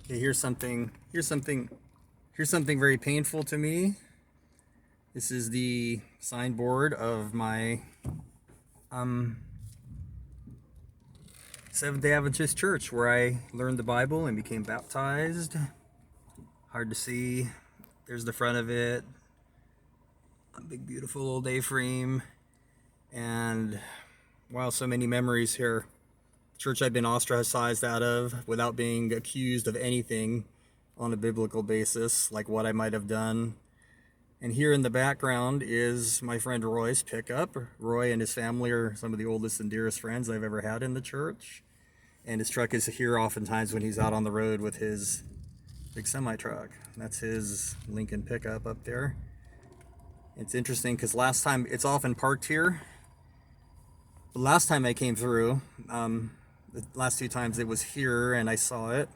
Okay, here's something very painful to me. This is the signboard of my um Seventh-day Adventist church where I learned the Bible and became baptized. Hard to see. There's the front of it. A big beautiful old A-frame. And wow, so many memories here. Church I've been ostracized out of without being accused of anything on a biblical basis, like what I might have done. And here in the background is my friend Roy's pickup. Roy and his family are some of the oldest and dearest friends I've ever had in the church. And his truck is here oftentimes when he's out on the road with his big semi-truck. That's his Lincoln pickup up there. It's interesting because last time, it's often parked here. The last time I came through, the last two times it was here and I saw it.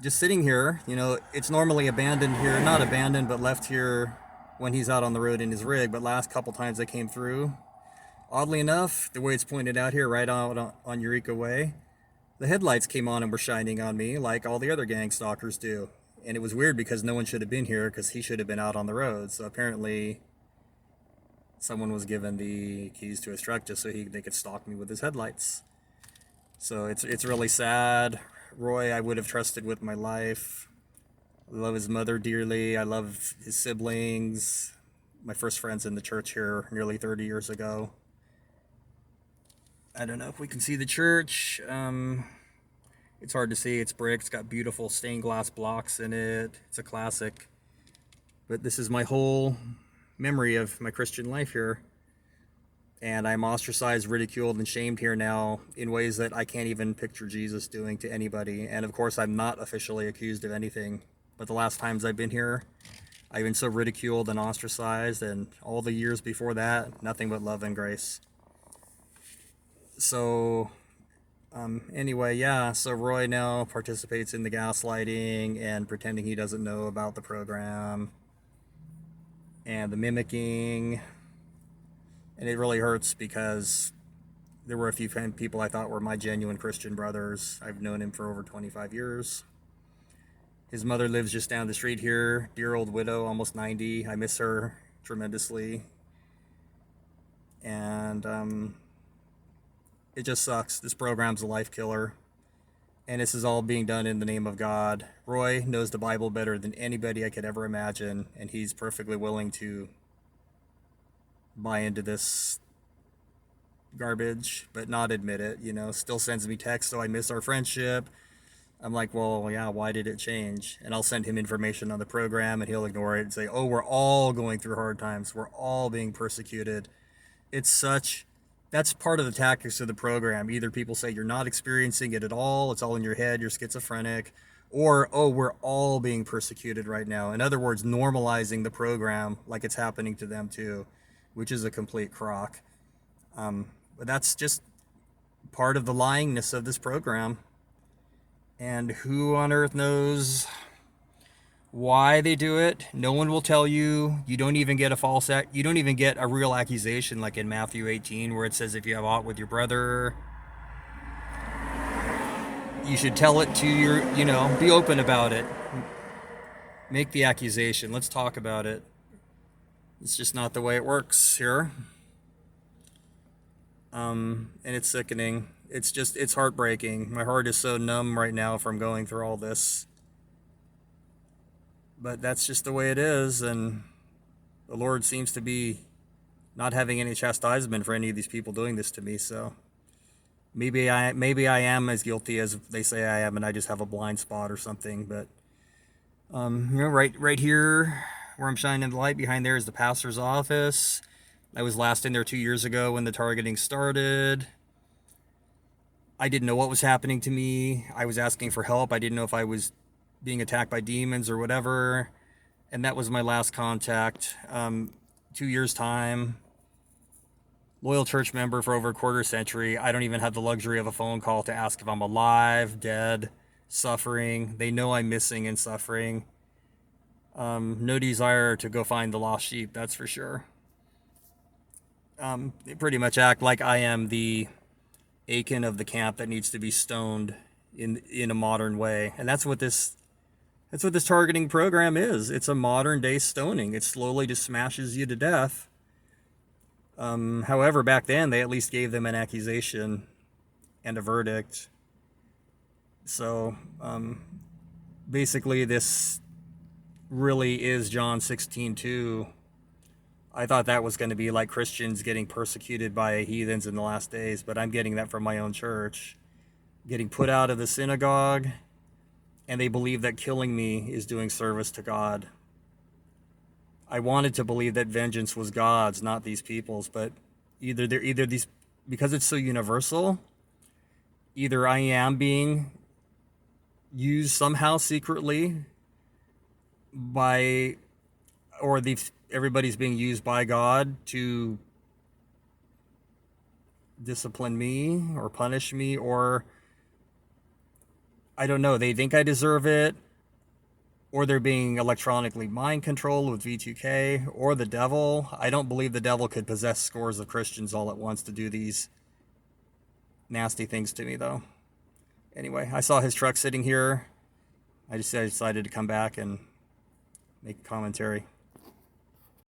Just sitting here, it's normally abandoned here. Not abandoned, but left here when he's out on the road in his rig. But last couple times I came through, oddly enough, the way it's pointed out here, right out on Eureka Way, the headlights came on and were shining on me like all the other gang stalkers do. And it was weird because no one should have been here because he should have been out on the road. So apparently someone was given the keys to his truck just so they could stalk me with his headlights. So it's really sad. Roy, I would have trusted with my life. I love his mother dearly. I love his siblings. My first friends in the church here nearly 30 years ago. I don't know if we can see the church. It's hard to see. It's brick. It's got beautiful stained glass blocks in it. It's a classic. But this is my whole memory of my Christian life here. And I'm ostracized, ridiculed, and shamed here now in ways that I can't even picture Jesus doing to anybody. And of course, I'm not officially accused of anything. But the last times I've been here, I've been so ridiculed and ostracized. And all the years before that, nothing but love and grace. So anyway, yeah, so Roy now participates in the gaslighting and pretending he doesn't know about the program and the mimicking. And it really hurts because there were a few people I thought were my genuine Christian brothers. I've known him for over 25 years. His mother lives just down the street here, dear old widow, almost 90. I miss her tremendously. And it just sucks. This program's a life killer. And this is all being done in the name of God. Roy knows the Bible better than anybody I could ever imagine, and he's perfectly willing to buy into this garbage, but not admit it, still sends me texts, so I miss our friendship. I'm like, well, yeah, why did it change? And I'll send him information on the program, and he'll ignore it and say, oh, we're all going through hard times. We're all being persecuted. That's part of the tactics of the program. Either people say you're not experiencing it at all, it's all in your head, you're schizophrenic, or, oh, we're all being persecuted right now. In other words, normalizing the program like it's happening to them too, which is a complete crock. But that's just part of the lyingness of this program. And who on earth knows why they do it? No one will tell you. You don't even get you don't even get a real accusation like in Matthew 18 where it says if you have aught with your brother, you should tell it to your, be open about it. Make the accusation. Let's talk about it. It's just not the way it works here. And it's sickening. It's heartbreaking. My heart is so numb right now from going through all this. But that's just the way it is, and the Lord seems to be not having any chastisement for any of these people doing this to me, so maybe I am as guilty as they say I am, and I just have a blind spot or something. But right here where I'm shining the light, behind there is the pastor's office. I was last in there 2 years ago when the targeting started. I didn't know what was happening to me. I was asking for help. I didn't know if I was being attacked by demons or whatever. And that was my last contact. 2 years time. Loyal church member for over a quarter century. I don't even have the luxury of a phone call to ask if I'm alive, dead, suffering. They know I'm missing and suffering. No desire to go find the lost sheep, that's for sure. They pretty much act like I am the Achan of the camp that needs to be stoned in a modern way. And that's what this targeting program is. It's a modern day stoning. It slowly just smashes you to death. However, back then they at least gave them an accusation and a verdict. So basically this really is John 16:2. I thought that was going to be like Christians getting persecuted by heathens in the last days, but I'm getting that from my own church. Getting put out of the synagogue, and they believe that killing me is doing service to God. I wanted to believe that vengeance was God's, not these people's, but either these, because it's so universal, either I am being used somehow secretly by, or everybody's being used by God to discipline me or punish me, or I don't know, they think I deserve it, or they're being electronically mind controlled with V2K, or the devil. I don't believe the devil could possess scores of Christians all at once to do these nasty things to me, though. Anyway, I saw his truck sitting here. I decided to come back and make a commentary.